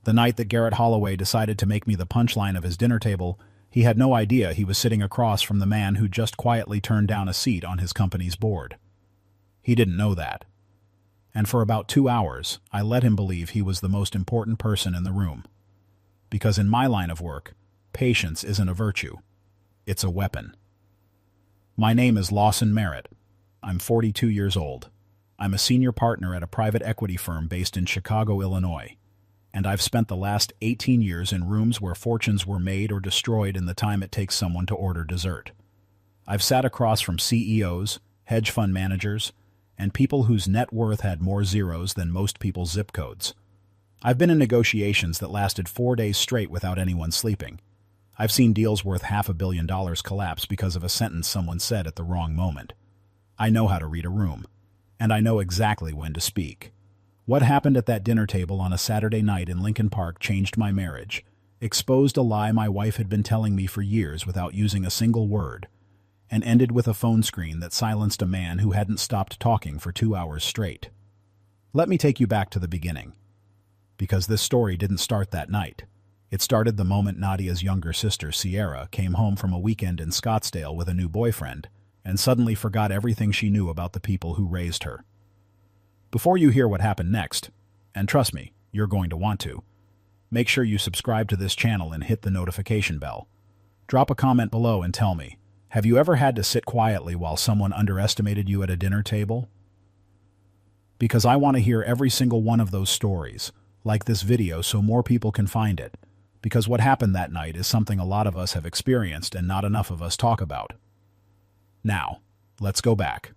The night that Garrett Holloway decided to make me the punchline of his dinner table, he had no idea he was sitting across from the man who just quietly turned down a seat on his company's board. He didn't know that. And for about 2 hours, I let him believe he was the most important person in the room. Because in my line of work, patience isn't a virtue. It's a weapon. My name is Lawson Merritt. I'm 42 years old. I'm a senior partner at a private equity firm based in Chicago, Illinois. And I've spent the last 18 years in rooms where fortunes were made or destroyed in the time it takes someone to order dessert. I've sat across from CEOs, hedge fund managers, and people whose net worth had more zeros than most people's zip codes. I've been in negotiations that lasted 4 days straight without anyone sleeping. I've seen deals worth $500 million collapse because of a sentence someone said at the wrong moment. I know how to read a room, and I know exactly when to speak. What happened at that dinner table on a Saturday night in Lincoln Park changed my marriage, exposed a lie my wife had been telling me for years without using a single word, and ended with a phone screen that silenced a man who hadn't stopped talking for 2 hours straight. Let me take you back to the beginning. Because this story didn't start that night. It started the moment Nadia's younger sister, Sierra, came home from a weekend in Scottsdale with a new boyfriend, and suddenly forgot everything she knew about the people who raised her. Before you hear what happened next, and trust me, you're going to want to, make sure you subscribe to this channel and hit the notification bell. Drop a comment below and tell me, have you ever had to sit quietly while someone underestimated you at a dinner table? Because I want to hear every single one of those stories. Like this video so more people can find it, because what happened that night is something a lot of us have experienced and not enough of us talk about. Now, let's go back.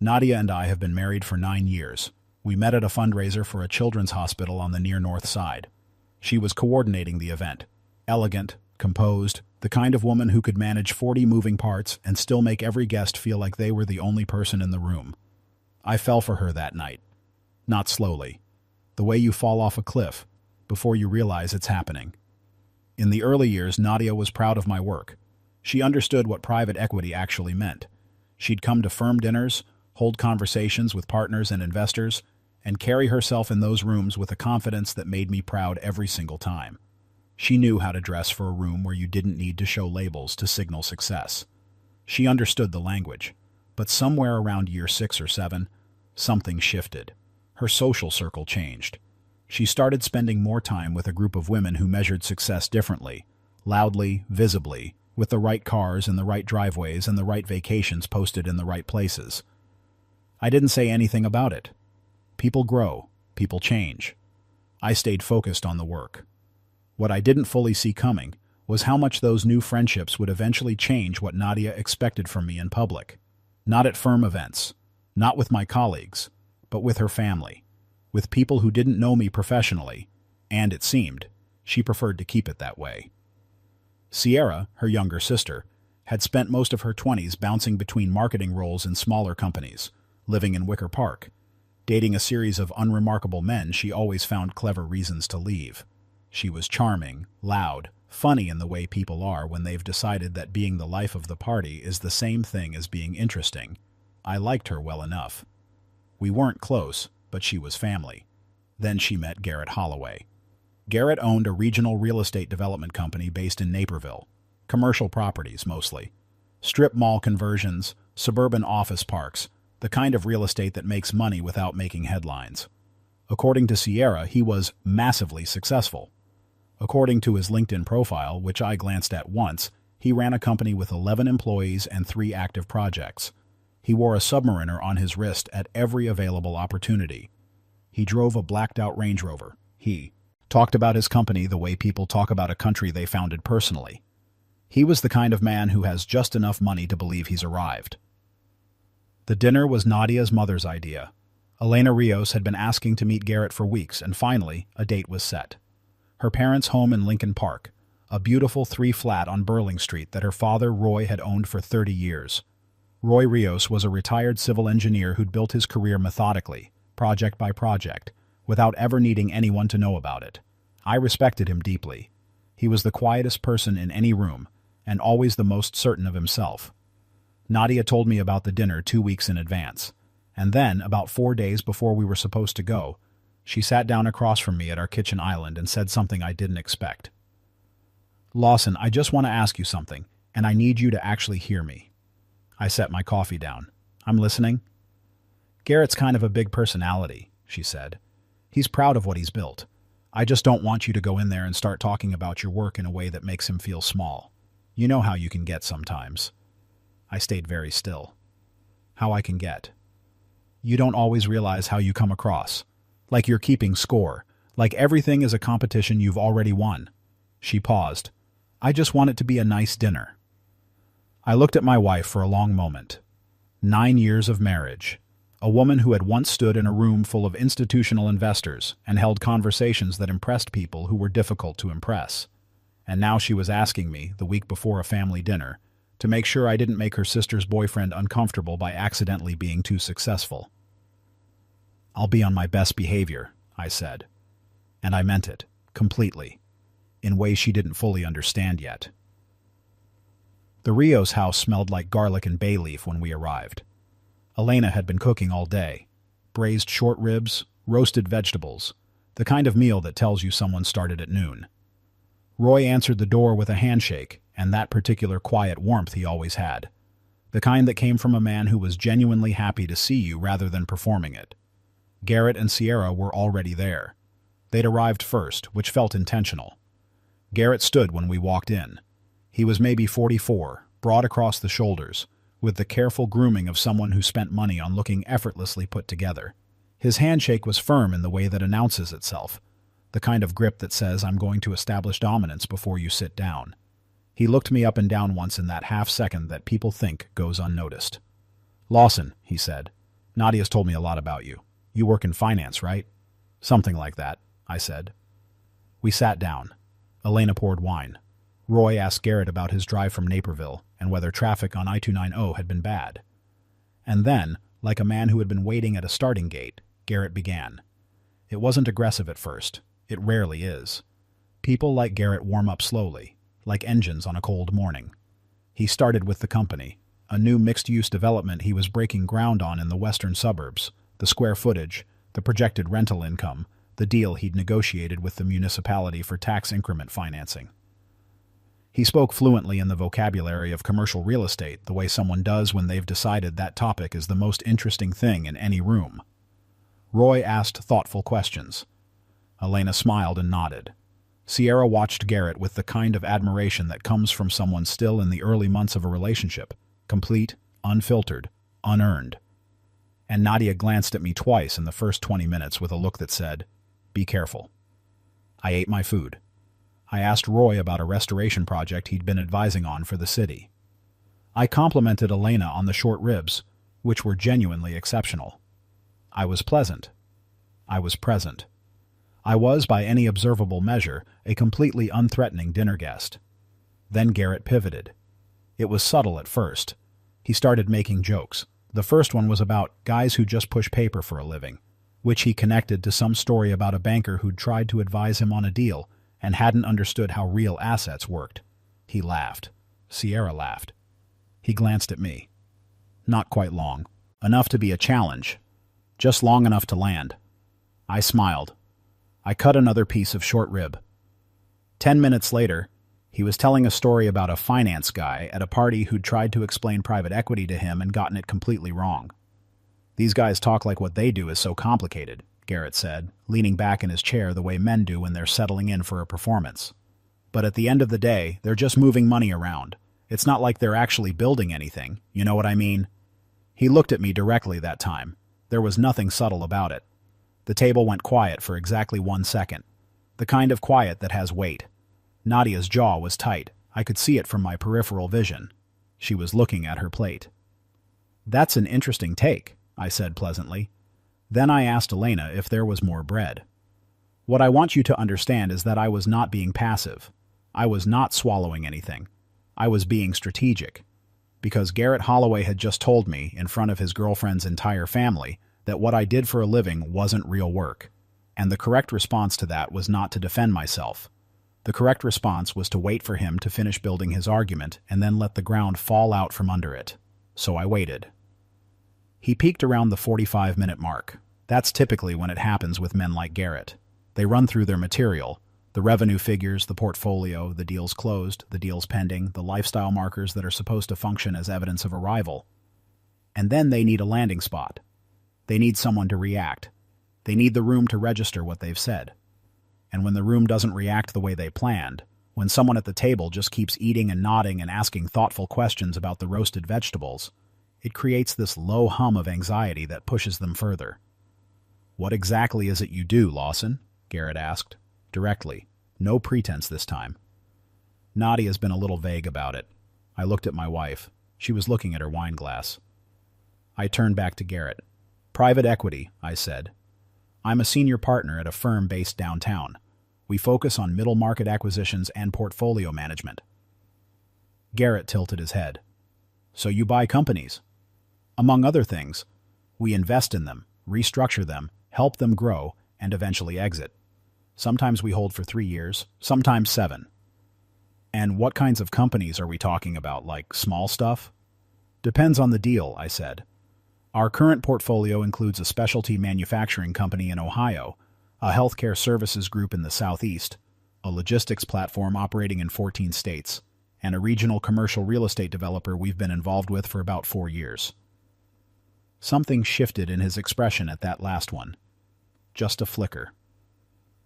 Nadia and I have been married for 9 years. We met at a fundraiser for a children's hospital on the near north side. She was coordinating the event. Elegant, composed, the kind of woman who could manage 40 moving parts and still make every guest feel like they were the only person in the room. I fell for her that night. Not slowly. The way you fall off a cliff, before you realize it's happening. In the early years, Nadia was proud of my work. She understood what private equity actually meant. She'd come to firm dinners, hold conversations with partners and investors, and carry herself in those rooms with a confidence that made me proud every single time. She knew how to dress for a room where you didn't need to show labels to signal success. She understood the language, but somewhere around year 6 or 7, something shifted. Her social circle changed. She started spending more time with a group of women who measured success differently, loudly, visibly, with the right cars and the right driveways and the right vacations posted in the right places. I didn't say anything about it. People grow, people change. I stayed focused on the work. What I didn't fully see coming was how much those new friendships would eventually change what Nadia expected from me in public. Not at firm events, not with my colleagues, but with her family, with people who didn't know me professionally, and it seemed, she preferred to keep it that way. Sierra, her younger sister, had spent most of her 20s bouncing between marketing roles in smaller companies, living in Wicker Park, dating a series of unremarkable men she always found clever reasons to leave. She was charming, loud, funny in the way people are when they've decided that being the life of the party is the same thing as being interesting. I liked her well enough. We weren't close, but she was family. Then she met Garrett Holloway. Garrett owned a regional real estate development company based in Naperville. Commercial properties, mostly. Strip mall conversions, suburban office parks, the kind of real estate that makes money without making headlines. According to Sierra, he was massively successful. According to his LinkedIn profile, which I glanced at once, he ran a company with 11 employees and 3 active projects. He wore a Submariner on his wrist at every available opportunity. He drove a blacked-out Range Rover. He talked about his company the way people talk about a country they founded personally. He was the kind of man who has just enough money to believe he's arrived. The dinner was Nadia's mother's idea. Elena Rios had been asking to meet Garrett for weeks, and finally, a date was set. Her parents' home in Lincoln Park, a beautiful 3-flat on Burling Street that her father, Roy, had owned for 30 years. Roy Rios was a retired civil engineer who'd built his career methodically, project by project, without ever needing anyone to know about it. I respected him deeply. He was the quietest person in any room, and always the most certain of himself. Nadia told me about the dinner 2 weeks in advance, and then, about 4 days before we were supposed to go, She sat down across from me at our kitchen island and said something I didn't expect. "Lawson, I just want to ask you something, and I need you to actually hear me." I set my coffee down. "I'm listening." "Garrett's kind of a big personality," she said. "He's proud of what he's built. I just don't want you to go in there and start talking about your work in a way that makes him feel small. You know how you can get sometimes." I stayed very still. "How I can get?" "You don't always realize how you come across. Like you're keeping score. Like everything is a competition you've already won." She paused. "I just want it to be a nice dinner." I looked at my wife for a long moment. 9 years of marriage. A woman who had once stood in a room full of institutional investors and held conversations that impressed people who were difficult to impress. And now she was asking me, the week before a family dinner, to make sure I didn't make her sister's boyfriend uncomfortable by accidentally being too successful. "I'll be on my best behavior," I said. And I meant it, completely, in ways she didn't fully understand yet. The Rios house smelled like garlic and bay leaf when we arrived. Elena had been cooking all day. Braised short ribs, roasted vegetables, the kind of meal that tells you someone started at noon. Roy answered the door with a handshake and that particular quiet warmth he always had. The kind that came from a man who was genuinely happy to see you rather than performing it. Garrett and Sierra were already there. They'd arrived first, which felt intentional. Garrett stood when we walked in. He was maybe 44, broad across the shoulders, with the careful grooming of someone who spent money on looking effortlessly put together. His handshake was firm in the way that announces itself, the kind of grip that says, "I'm going to establish dominance before you sit down." He looked me up and down once in that half-second that people think goes unnoticed. "Lawson," he said, "Nadia's told me a lot about you. You work in finance, right?" "Something like that," I said. We sat down. Elena poured wine. Roy asked Garrett about his drive from Naperville and whether traffic on I-290 had been bad. And then, like a man who had been waiting at a starting gate, Garrett began. It wasn't aggressive at first. It rarely is. People like Garrett warm up slowly, like engines on a cold morning. He started with the company, a new mixed-use development he was breaking ground on in the western suburbs, the square footage, the projected rental income, the deal he'd negotiated with the municipality for tax increment financing. He spoke fluently in the vocabulary of commercial real estate, the way someone does when they've decided that topic is the most interesting thing in any room. Roy asked thoughtful questions. Elena smiled and nodded. Sierra watched Garrett with the kind of admiration that comes from someone still in the early months of a relationship, complete, unfiltered, unearned. And Nadia glanced at me twice in the first 20 minutes with a look that said, "Be careful." I ate my food. I asked Roy about a restoration project he'd been advising on for the city. I complimented Elena on the short ribs, which were genuinely exceptional. I was pleasant. I was present. I was, by any observable measure, a completely unthreatening dinner guest. Then Garrett pivoted. It was subtle at first. He started making jokes. The first one was about guys who just push paper for a living, which he connected to some story about a banker who'd tried to advise him on a deal and hadn't understood how real assets worked. He laughed. Sierra laughed. He glanced at me. Not quite long. Enough to be a challenge. Just long enough to land. I smiled. I cut another piece of short rib. 10 minutes later, he was telling a story about a finance guy at a party who'd tried to explain private equity to him and gotten it completely wrong. "These guys talk like what they do is so complicated," Garrett said, leaning back in his chair the way men do when they're settling in for a performance. "But at the end of the day, they're just moving money around. It's not like they're actually building anything, you know what I mean?" He looked at me directly that time. There was nothing subtle about it. The table went quiet for exactly 1 second. The kind of quiet that has weight. Nadia's jaw was tight. I could see it from my peripheral vision. She was looking at her plate. "That's an interesting take," I said pleasantly. Then I asked Elena if there was more bread. "What I want you to understand is that I was not being passive. I was not swallowing anything. I was being strategic. Because Garrett Holloway had just told me, in front of his girlfriend's entire family, that what I did for a living wasn't real work. And the correct response to that was not to defend myself. The correct response was to wait for him to finish building his argument and then let the ground fall out from under it. So I waited. He peaked around the 45-minute mark. That's typically when it happens with men like Garrett. They run through their material, the revenue figures, the portfolio, the deals closed, the deals pending, the lifestyle markers that are supposed to function as evidence of arrival. And then they need a landing spot. They need someone to react. They need the room to register what they've said. And when the room doesn't react the way they planned, when someone at the table just keeps eating and nodding and asking thoughtful questions about the roasted vegetables, it creates this low hum of anxiety that pushes them further. "What exactly is it you do, Lawson?" Garrett asked, directly, no pretense this time. Nadia's been a little vague about it. I looked at my wife. She was looking at her wine glass. I turned back to Garrett. "Private equity," I said. "I'm a senior partner at a firm based downtown. We focus on middle market acquisitions and portfolio management." Garrett tilted his head. "So you buy companies?" "Among other things, we invest in them, restructure them, help them grow, and eventually exit. Sometimes we hold for 3 years, sometimes 7. "And what kinds of companies are we talking about, like small stuff?" "Depends on the deal," I said. "Our current portfolio includes a specialty manufacturing company in Ohio, a healthcare services group in the Southeast, a logistics platform operating in 14 states, and a regional commercial real estate developer we've been involved with for about 4 years. Something shifted in his expression at that last one. Just a flicker.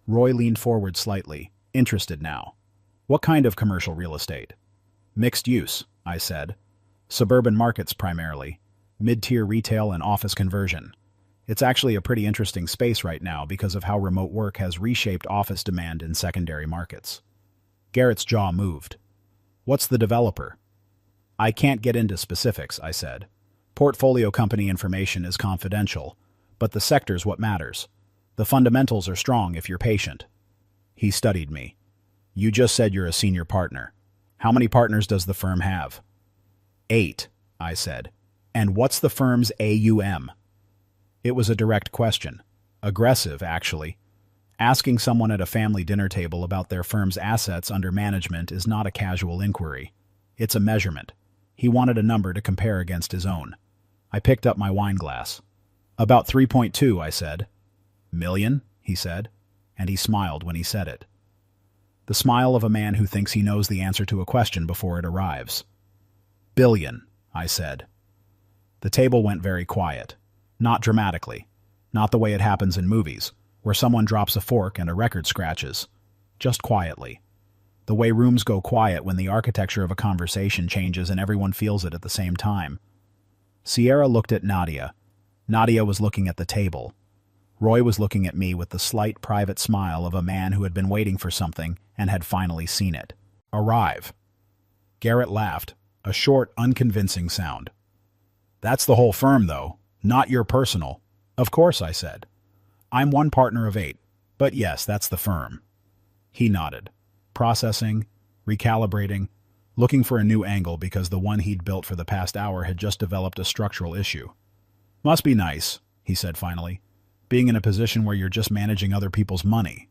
Roy leaned forward slightly, interested now. "What kind of commercial real estate?" "Mixed use," I said. "Suburban markets primarily. Mid-tier retail and office conversion. It's actually a pretty interesting space right now because of how remote work has reshaped office demand in secondary markets." Garrett's jaw moved. "What's the developer?" "I can't get into specifics," I said. "Portfolio company information is confidential, but the sector's what matters. The fundamentals are strong if you're patient." He studied me. "You just said you're a senior partner. How many partners does the firm have?" 8, I said. "And what's the firm's AUM?" It was a direct question. Aggressive, actually. Asking someone at a family dinner table about their firm's assets under management is not a casual inquiry. It's a measurement. He wanted a number to compare against his own. I picked up my wine glass. "About 3.2, I said. "Million?" he said, and he smiled when he said it. The smile of a man who thinks he knows the answer to a question before it arrives. "Billion," I said. The table went very quiet. Not dramatically. Not the way it happens in movies, where someone drops a fork and a record scratches. Just quietly. The way rooms go quiet when the architecture of a conversation changes and everyone feels it at the same time. Sierra looked at Nadia. Nadia was looking at the table. Roy was looking at me with the slight private smile of a man who had been waiting for something and had finally seen it arrive. Garrett laughed, a short, unconvincing sound. "That's the whole firm, though, not your personal." "Of course," I said. "I'm one partner of 8, but yes, that's the firm." He nodded, processing, recalibrating, looking for a new angle because the one he'd built for the past hour had just developed a structural issue. "Must be nice," he said finally, "being in a position where you're just managing other people's money."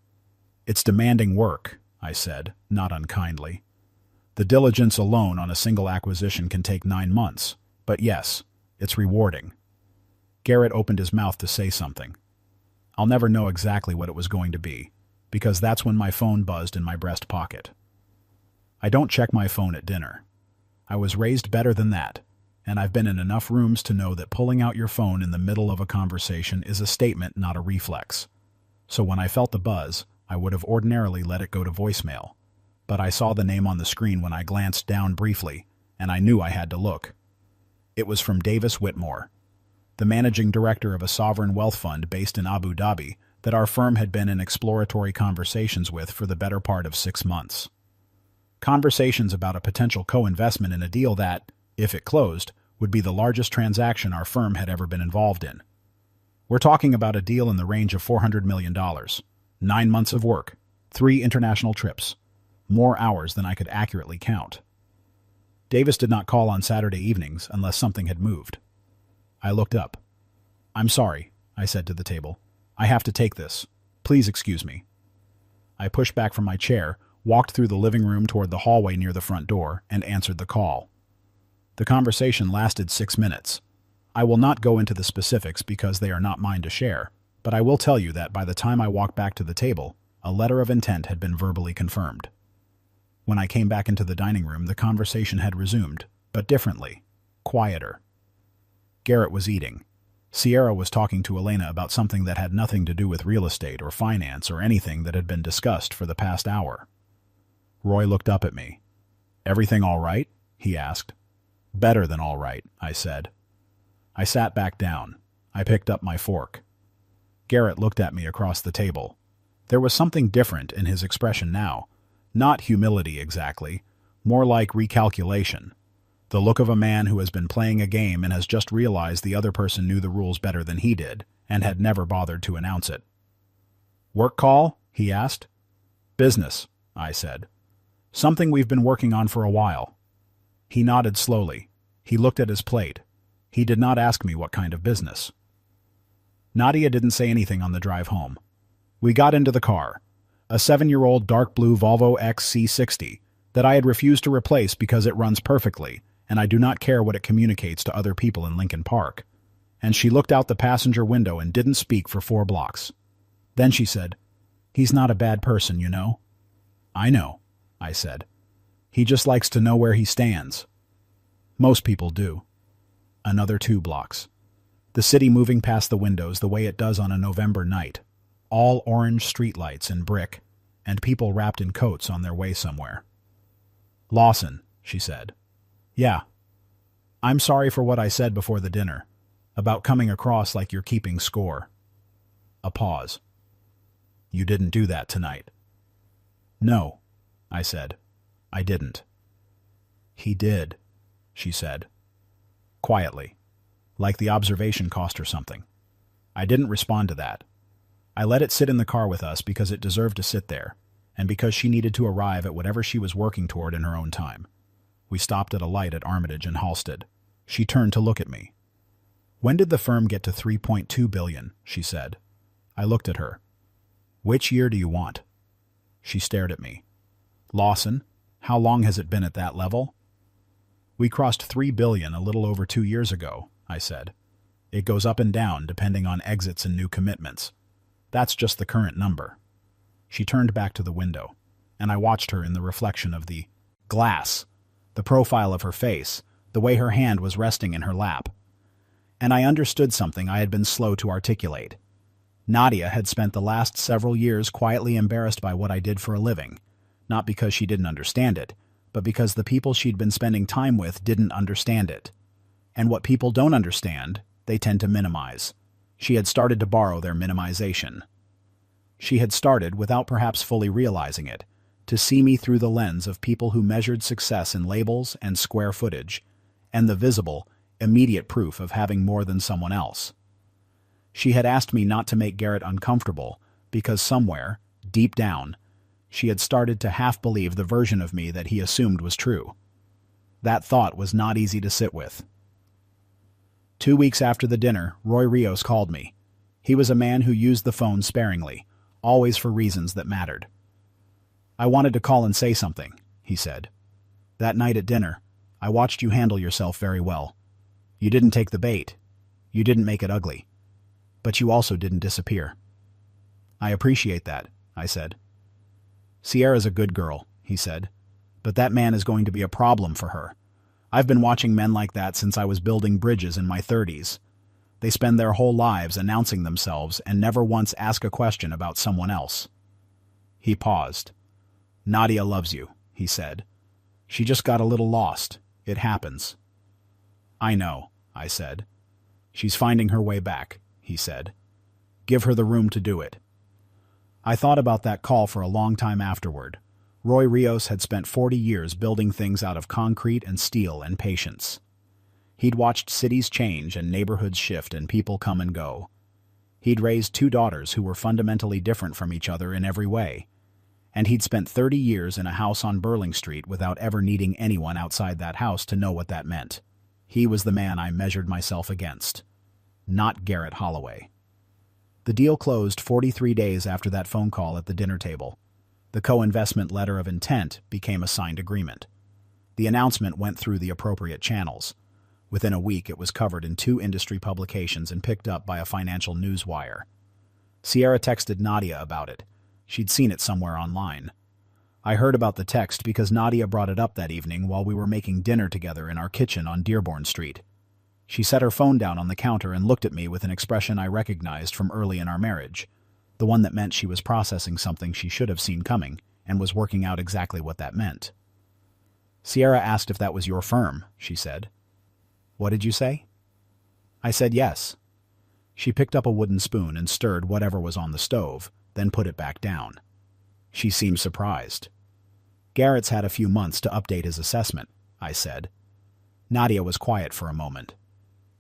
"It's demanding work," I said, not unkindly. "The diligence alone on a single acquisition can take 9 months, but yes, it's rewarding." Garrett opened his mouth to say something. I'll never know exactly what it was going to be, because that's when my phone buzzed in my breast pocket. I don't check my phone at dinner. I was raised better than that, and I've been in enough rooms to know that pulling out your phone in the middle of a conversation is a statement, not a reflex. So when I felt the buzz, I would have ordinarily let it go to voicemail. But I saw the name on the screen when I glanced down briefly, and I knew I had to look. It was from Davis Whitmore, the managing director of a sovereign wealth fund based in Abu Dhabi that our firm had been in exploratory conversations with for the better part of 6 months. Conversations about a potential co-investment in a deal that, if it closed, would be the largest transaction our firm had ever been involved in. We're talking about a deal in the range of $400 million, 9 months of work, 3 international trips, more hours than I could accurately count. Davis did not call on Saturday evenings unless something had moved. I looked up. "I'm sorry," I said to the table. "I have to take this. Please excuse me." I pushed back from my chair, walked through the living room toward the hallway near the front door, and answered the call. The conversation lasted 6 minutes. I will not go into the specifics because they are not mine to share, But I will tell you that by the time I walked back to the table, a letter of intent had been verbally confirmed. When I came back into the dining room, the conversation had resumed, but differently, quieter. Garrett was eating. Sierra was talking to Elena about something that had nothing to do with real estate or finance or anything that had been discussed for the past hour. Roy looked up at me. "Everything all right?" he asked. "Better than all right," I said. I sat back down. I picked up my fork. Garrett looked at me across the table. There was something different in his expression now. Not humility exactly, more like recalculation. The look of a man who has been playing a game and has just realized the other person knew the rules better than he did, and had never bothered to announce it. "Work call?" he asked. "Business," I said. "Something we've been working on for a while." He nodded slowly. He looked at his plate. He did not ask me what kind of business. Nadia didn't say anything on the drive home. We got into the car, a 7-year-old dark blue Volvo XC60 that I had refused to replace because it runs perfectly, and I do not care what it communicates to other people in Lincoln Park. And she looked out the passenger window and didn't speak for 4 blocks. Then she said, "He's not a bad person, you know." "I know," I said. "He just likes to know where he stands." Most people do. Another 2 blocks. The city moving past the windows the way it does on a November night. All orange streetlights and brick, and people wrapped in coats on their way somewhere. "Lawson," she said. "Yeah. I'm sorry for what I said before the dinner, about coming across like you're keeping score." A pause. "You didn't do that tonight." "No," I said. "I didn't." "He did," she said. Quietly, like the observation cost her something. I didn't respond to that. I let it sit in the car with us because it deserved to sit there, and because she needed to arrive at whatever she was working toward in her own time. We stopped at a light at Armitage and Halsted. She turned to look at me. "When did the firm get to $3.2 billion?" she said. I looked at her. "Which year do you want?" She stared at me. "Lawson, how long has it been at that level?" "We crossed $3 billion a little over 2 years ago," I said. "It goes up and down depending on exits and new commitments. That's just the current number." She turned back to the window, and I watched her in the reflection of the glass, the profile of her face, the way her hand was resting in her lap. And I understood something I had been slow to articulate. Nadia had spent the last several years quietly embarrassed by what I did for a living, not because she didn't understand it, but because the people she'd been spending time with didn't understand it. And what people don't understand, they tend to minimize. She had started to borrow their minimization. She had started, without perhaps fully realizing it, to see me through the lens of people who measured success in labels and square footage, and the visible, immediate proof of having more than someone else. She had asked me not to make Garrett uncomfortable, because somewhere, deep down, she had started to half believe the version of me that he assumed was true. That thought was not easy to sit with. 2 weeks after the dinner, Roy Rios called me. He was a man who used the phone sparingly, always for reasons that mattered. "I wanted to call and say something," he said. "That night at dinner, I watched you handle yourself very well. You didn't take the bait. You didn't make it ugly. But you also didn't disappear." "I appreciate that," I said. "Sierra's a good girl," he said, "but that man is going to be a problem for her. I've been watching men like that since I was building bridges in my 30s. They spend their whole lives announcing themselves and never once ask a question about someone else." He paused. "Nadia loves you," he said. "She just got a little lost. It happens." "I know," I said. "She's finding her way back," he said. "Give her the room to do it." I thought about that call for a long time afterward. Roy Rios had spent 40 years building things out of concrete and steel and patience. He'd watched cities change and neighborhoods shift and people come and go. He'd raised 2 daughters who were fundamentally different from each other in every way. And he'd spent 30 years in a house on Burling Street without ever needing anyone outside that house to know what that meant. He was the man I measured myself against. Not Garrett Holloway. The deal closed 43 days after that phone call at the dinner table. The co-investment letter of intent became a signed agreement. The announcement went through the appropriate channels. Within a week, it was covered in 2 industry publications and picked up by a financial news wire. Sierra texted Nadia about it. She'd seen it somewhere online. I heard about the text because Nadia brought it up that evening while we were making dinner together in our kitchen on Dearborn Street. She set her phone down on the counter and looked at me with an expression I recognized from early in our marriage, the one that meant she was processing something she should have seen coming and was working out exactly what that meant. Sierra asked if that was your firm, she said. What did you say? I said yes. She picked up a wooden spoon and stirred whatever was on the stove, then put it back down. She seemed surprised. Garrett's had a few months to update his assessment, I said. Nadia was quiet for a moment.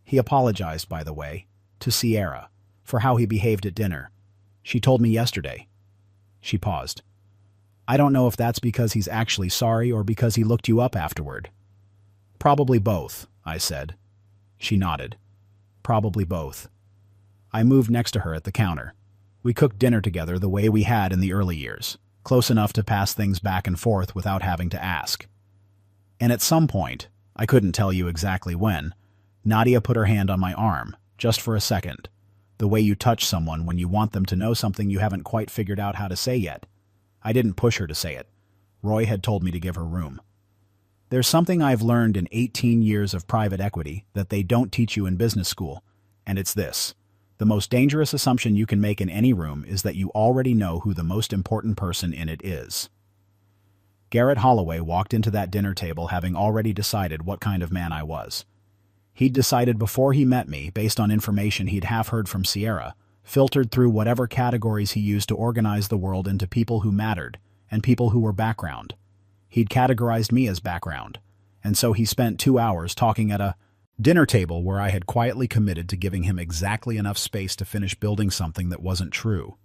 He apologized, by the way, to Sierra, for how he behaved at dinner. She told me yesterday. She paused. I don't know if that's because he's actually sorry or because he looked you up afterward. Probably both, I said. She nodded. Probably both. I moved next to her at the counter. We cooked dinner together the way we had in the early years, close enough to pass things back and forth without having to ask. And at some point, I couldn't tell you exactly when, Nadia put her hand on my arm, just for a second, the way you touch someone when you want them to know something you haven't quite figured out how to say yet. I didn't push her to say it. Roy had told me to give her room. There's something I've learned in 18 years of private equity that they don't teach you in business school, and it's this. The most dangerous assumption you can make in any room is that you already know who the most important person in it is. Garrett Holloway walked into that dinner table having already decided what kind of man I was. He'd decided before he met me, based on information he'd half heard from Sierra, filtered through whatever categories he used to organize the world into people who mattered and people who were background. He'd categorized me as background, and so he spent 2 hours talking at a dinner table where I had quietly committed to giving him exactly enough space to finish building something that wasn't true.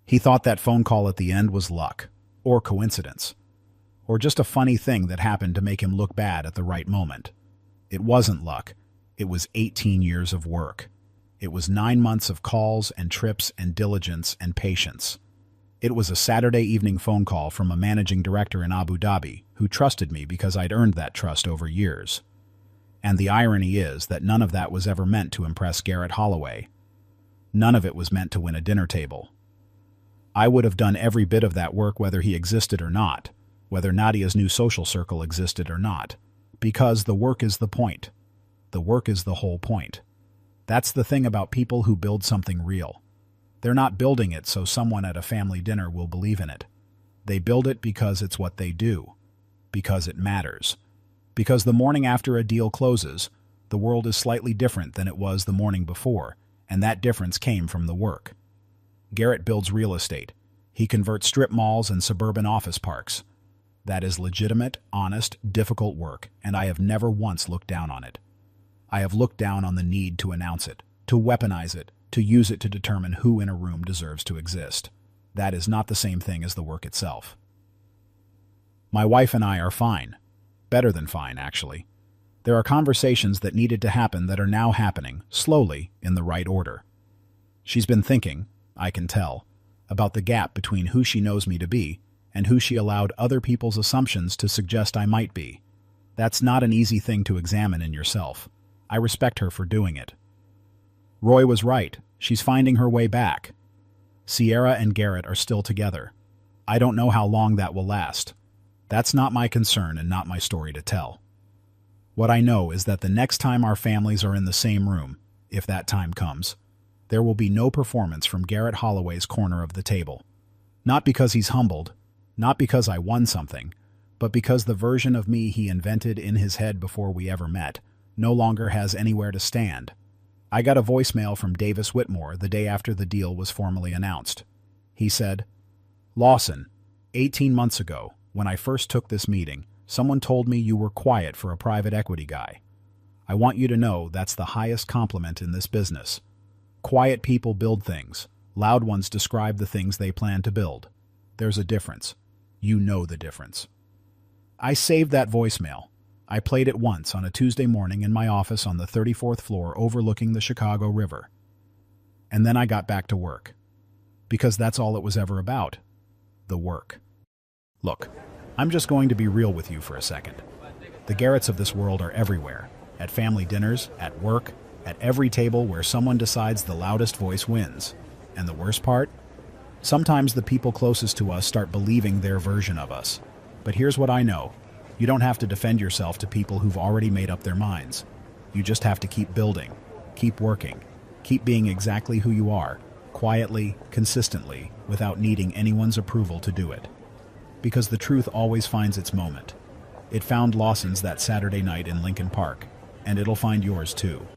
He thought that phone call at the end was luck, or coincidence, or just a funny thing that happened to make him look bad at the right moment. It wasn't luck. It was 18 years of work. It was 9 months of calls and trips and diligence and patience. It was a Saturday evening phone call from a managing director in Abu Dhabi who trusted me because I'd earned that trust over years. And the irony is that none of that was ever meant to impress Garrett Holloway. None of it was meant to win a dinner table. I would have done every bit of that work whether he existed or not, whether Nadia's new social circle existed or not, because the work is the point. The work is the whole point. That's the thing about people who build something real. They're not building it so someone at a family dinner will believe in it. They build it because it's what they do, because it matters. Because the morning after a deal closes, the world is slightly different than it was the morning before, and that difference came from the work. Garrett builds real estate. He converts strip malls and suburban office parks. That is legitimate, honest, difficult work, and I have never once looked down on it. I have looked down on the need to announce it, to weaponize it, to use it to determine who in a room deserves to exist. That is not the same thing as the work itself. My wife and I are fine. Better than fine, actually. There are conversations that needed to happen that are now happening, slowly, in the right order. She's been thinking, I can tell, about the gap between who she knows me to be and who she allowed other people's assumptions to suggest I might be. That's not an easy thing to examine in yourself. I respect her for doing it. Roy was right. She's finding her way back. Sierra and Garrett are still together. I don't know how long that will last. That's not my concern and not my story to tell. What I know is that the next time our families are in the same room, if that time comes, there will be no performance from Garrett Holloway's corner of the table. Not because he's humbled, not because I won something, but because the version of me he invented in his head before we ever met no longer has anywhere to stand. I got a voicemail from Davis Whitmore the day after the deal was formally announced. He said, "Lawson, 18 months ago, when I first took this meeting, someone told me you were quiet for a private equity guy. I want you to know that's the highest compliment in this business. Quiet people build things. Loud ones describe the things they plan to build. There's a difference. You know the difference." I saved that voicemail. I played it once on a Tuesday morning in my office on the 34th floor overlooking the Chicago River. And then I got back to work. Because that's all it was ever about. The work. Look, I'm just going to be real with you for a second. The Garretts of this world are everywhere. At family dinners, at work, at every table where someone decides the loudest voice wins. And the worst part? Sometimes the people closest to us start believing their version of us. But here's what I know. You don't have to defend yourself to people who've already made up their minds. You just have to keep building, keep working, keep being exactly who you are, quietly, consistently, without needing anyone's approval to do it. Because the truth always finds its moment. It found Lawson's that Saturday night in Lincoln Park, and it'll find yours too.